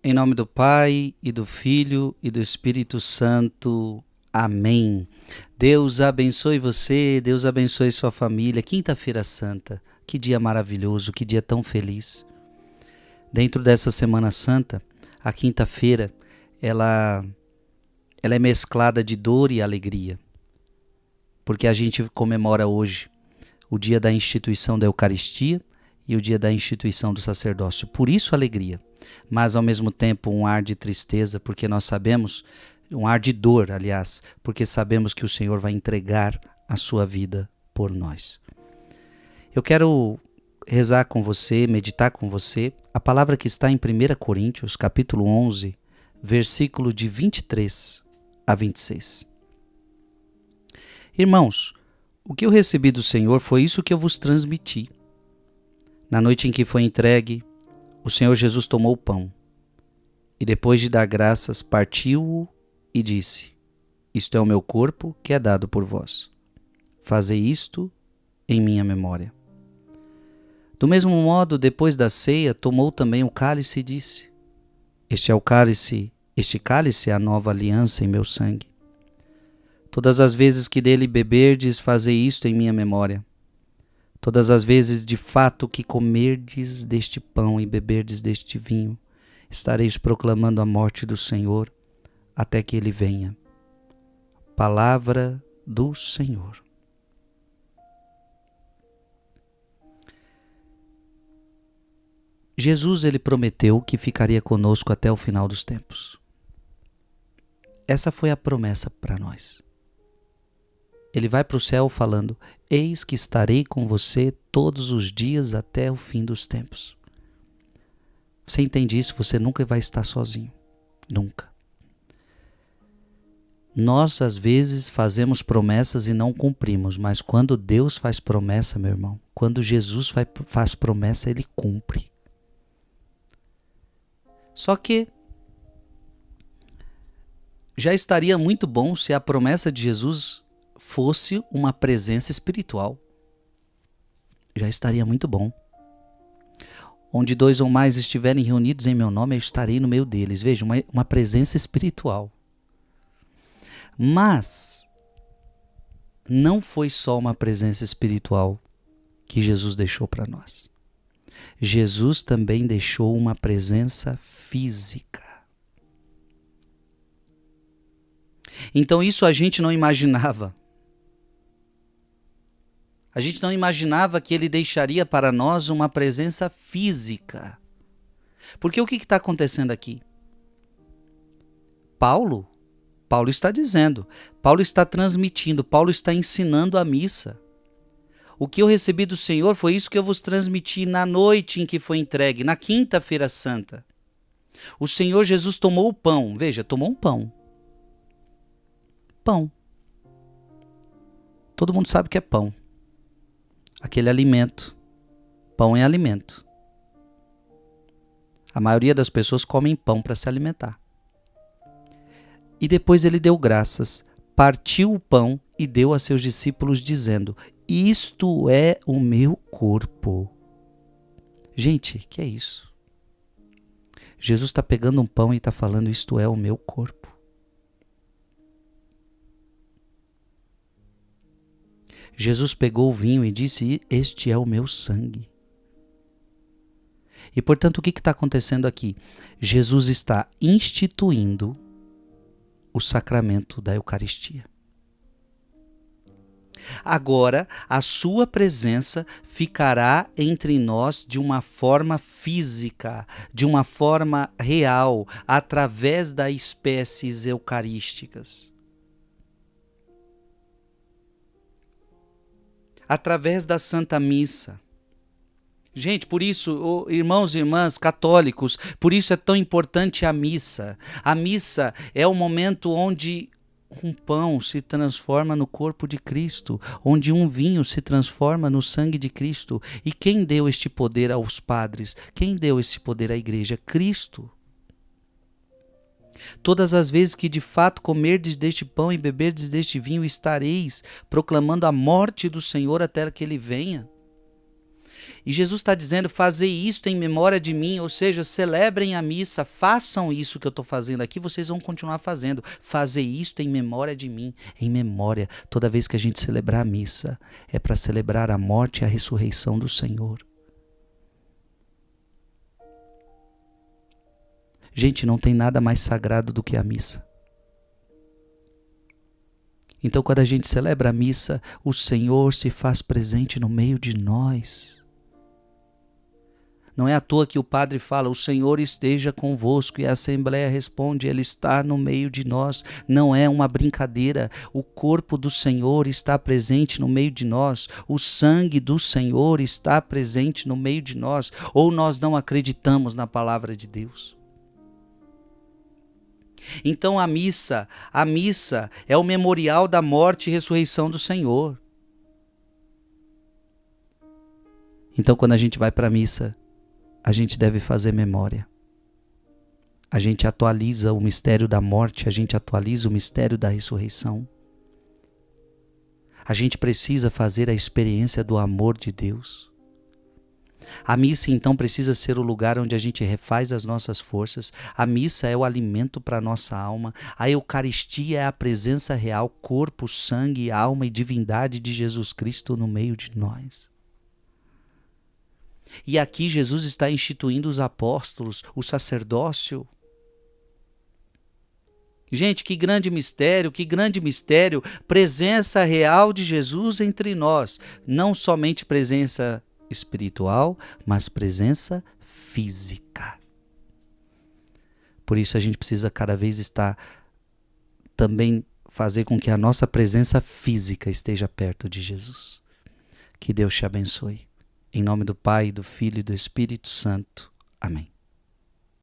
Em nome do Pai, e do Filho, e do Espírito Santo. Amém. Deus abençoe você, Deus abençoe sua família. Quinta-feira Santa, que dia maravilhoso, que dia tão feliz. Dentro dessa Semana Santa, a quinta-feira, ela é mesclada de dor e alegria. Porque a gente comemora hoje o dia da instituição da Eucaristia e o dia da instituição do sacerdócio. Por isso alegria, mas ao mesmo tempo um ar de tristeza, porque nós sabemos, um ar de dor, aliás, porque sabemos que o Senhor vai entregar a sua vida por nós. Eu quero rezar com você, meditar com você, a palavra que está em 1 Coríntios, capítulo 11, versículo de 23 a 26. Irmãos, o que eu recebi do Senhor foi isso que eu vos transmiti. Na noite em que foi entregue, o Senhor Jesus tomou o pão e depois de dar graças, partiu-o e disse: Isto é o meu corpo que é dado por vós. Fazei isto em minha memória. Do mesmo modo, depois da ceia, tomou também o cálice e disse: Este cálice é a nova aliança em meu sangue. Todas as vezes que dele beberdes, fazei isto em minha memória. Todas as vezes de fato que comerdes deste pão e beberdes deste vinho, estareis proclamando a morte do Senhor até que ele venha. Palavra do Senhor. Jesus, ele prometeu que ficaria conosco até o final dos tempos. Essa foi a promessa para nós. Ele vai para o céu falando: eis que estarei com você todos os dias até o fim dos tempos. Você entende isso? Você nunca vai estar sozinho. Nunca. Nós, às vezes, fazemos promessas e não cumprimos, mas quando Deus faz promessa, meu irmão, quando Jesus faz promessa, Ele cumpre. Só que já estaria muito bom se a promessa de Jesus fosse uma presença espiritual. Já estaria muito bom. Onde 2 ou mais estiverem reunidos em meu nome, eu estarei no meio deles. Veja, uma presença espiritual. Mas não foi só uma presença espiritual que Jesus deixou para nós. Jesus também deixou uma presença física. Então isso a gente não imaginava. A gente não imaginava que ele deixaria para nós uma presença física. Porque o que está acontecendo aqui? Paulo está dizendo, Paulo está transmitindo, Paulo está ensinando a missa. O que eu recebi do Senhor foi isso que eu vos transmiti na noite em que foi entregue, na quinta-feira santa. O Senhor Jesus tomou o pão, veja, tomou um pão. Pão. Todo mundo sabe o que é pão. Aquele alimento. Pão é alimento. A maioria das pessoas comem pão para se alimentar. E depois ele deu graças, partiu o pão e deu a seus discípulos dizendo: Isto é o meu corpo. Gente, que é isso? Jesus está pegando um pão e está falando: Isto é o meu corpo. Jesus pegou o vinho e disse: Este é o meu sangue. E portanto, o que está acontecendo aqui? Jesus está instituindo o sacramento da Eucaristia. Agora, a sua presença ficará entre nós de uma forma física, de uma forma real, através das espécies eucarísticas. Através da Santa Missa. Gente, por isso, irmãos e irmãs católicos, por isso é tão importante a missa. A missa é o momento onde um pão se transforma no corpo de Cristo, onde um vinho se transforma no sangue de Cristo. E quem deu este poder aos padres? Quem deu esse poder à igreja? Cristo. Todas as vezes que de fato comerdes deste pão e beberdes deste vinho, estareis proclamando a morte do Senhor até que ele venha. E Jesus está dizendo, fazei isto em memória de mim, ou seja, celebrem a missa, façam isso que eu estou fazendo aqui, vocês vão continuar fazendo. Fazei isto em memória de mim, em memória. Toda vez que a gente celebrar a missa, é para celebrar a morte e a ressurreição do Senhor. Gente, não tem nada mais sagrado do que a missa. Então, quando a gente celebra a missa, o Senhor se faz presente no meio de nós. Não é à toa que o padre fala, o Senhor esteja convosco, e a Assembleia responde, Ele está no meio de nós. Não é uma brincadeira, o corpo do Senhor está presente no meio de nós, o sangue do Senhor está presente no meio de nós, ou nós não acreditamos na palavra de Deus? Então a missa é o memorial da morte e ressurreição do Senhor. Então quando a gente vai para a missa, a gente deve fazer memória. A gente atualiza o mistério da morte, a gente atualiza o mistério da ressurreição. A gente precisa fazer a experiência do amor de Deus. A missa, então, precisa ser o lugar onde a gente refaz as nossas forças. A missa é o alimento para a nossa alma. A Eucaristia é a presença real, corpo, sangue, alma e divindade de Jesus Cristo no meio de nós. E aqui Jesus está instituindo os apóstolos, o sacerdócio. Gente, que grande mistério, presença real de Jesus entre nós. Não somente presença espiritual, mas presença física. Por isso a gente precisa cada vez estar também fazer com que a nossa presença física esteja perto de Jesus. Que Deus te abençoe. Em nome do Pai, do Filho e do Espírito Santo. Amém.